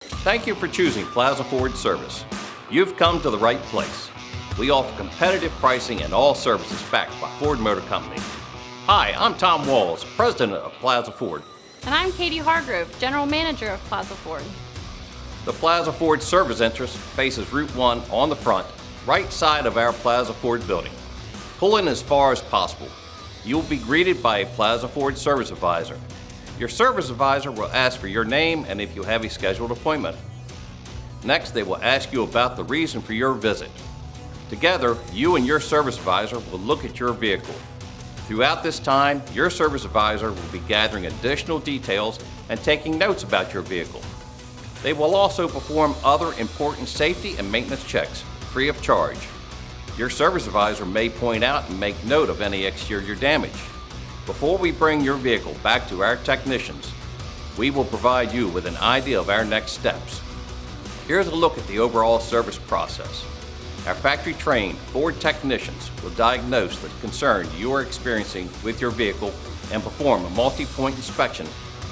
Thank you for choosing Plaza Ford Service. You've come to the right place. We offer competitive pricing and all services backed by Ford Motor Company. Hi, I'm Tom Walls, President of Plaza Ford. And I'm Katie Hargrove, General Manager of Plaza Ford. The Plaza Ford service entrance faces Route 1 on the front, right side of our Plaza Ford building. Pull in as far as possible. You will be greeted by a Plaza Ford service advisor. Your service advisor will ask for your name and if you have a scheduled appointment. Next, they will ask you about the reason for your visit. Together, you and your service advisor will look at your vehicle. Throughout this time, your service advisor will be gathering additional details and taking notes about your vehicle. They will also perform other important safety and maintenance checks, free of charge. Your service advisor may point out and make note of any exterior damage. Before we bring your vehicle back to our technicians, we will provide you with an idea of our next steps. Here's a look at the overall service process. Our factory-trained Ford technicians will diagnose the concern you are experiencing with your vehicle and perform a multi-point inspection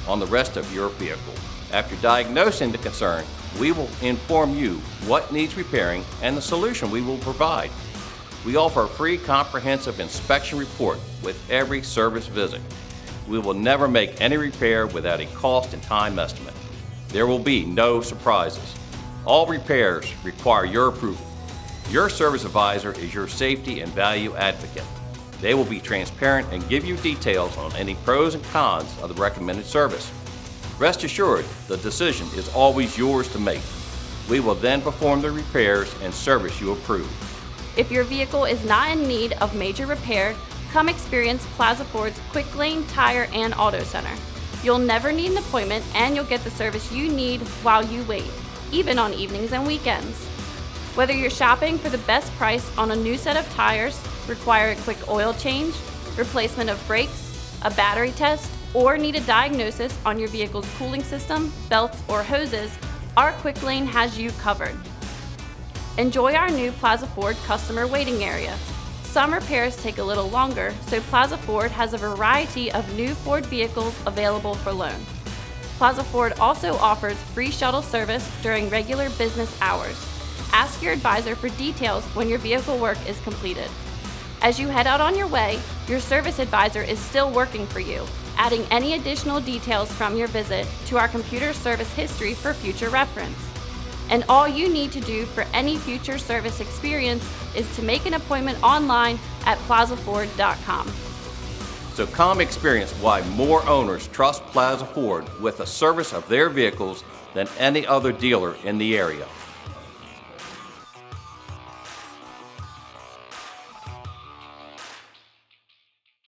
on the rest of your vehicle. After diagnosing the concern, we will inform you what needs repairing and the solution we will provide. We offer a free comprehensive inspection report with every service visit. We will never make any repair without a cost and time estimate. There will be no surprises. All repairs require your approval. Your service advisor is your safety and value advocate. They will be transparent and give you details on any pros and cons of the recommended service. Rest assured, the decision is always yours to make. We will then perform the repairs and service you approve. If your vehicle is not in need of major repair, come experience Plaza Ford's Quick Lane Tire and Auto Center. You'll never need an appointment and you'll get the service you need while you wait, even on evenings and weekends. Whether you're shopping for the best price on a new set of tires, require a quick oil change, replacement of brakes, a battery test, or need a diagnosis on your vehicle's cooling system, belts, or hoses, our Quick Lane has you covered. Enjoy our new Plaza Ford customer waiting area. Some repairs take a little longer, so Plaza Ford has a variety of new Ford vehicles available for loan. Plaza Ford also offers free shuttle service during regular business hours. Ask your advisor for details when your vehicle work is completed. As you head out on your way, your service advisor is still working for you, adding any additional details from your visit to our computer service history for future reference. And all you need to do for any future service experience is to make an appointment online at plazaford.com. So come experience why more owners trust Plaza Ford with the service of their vehicles than any other dealer in the area.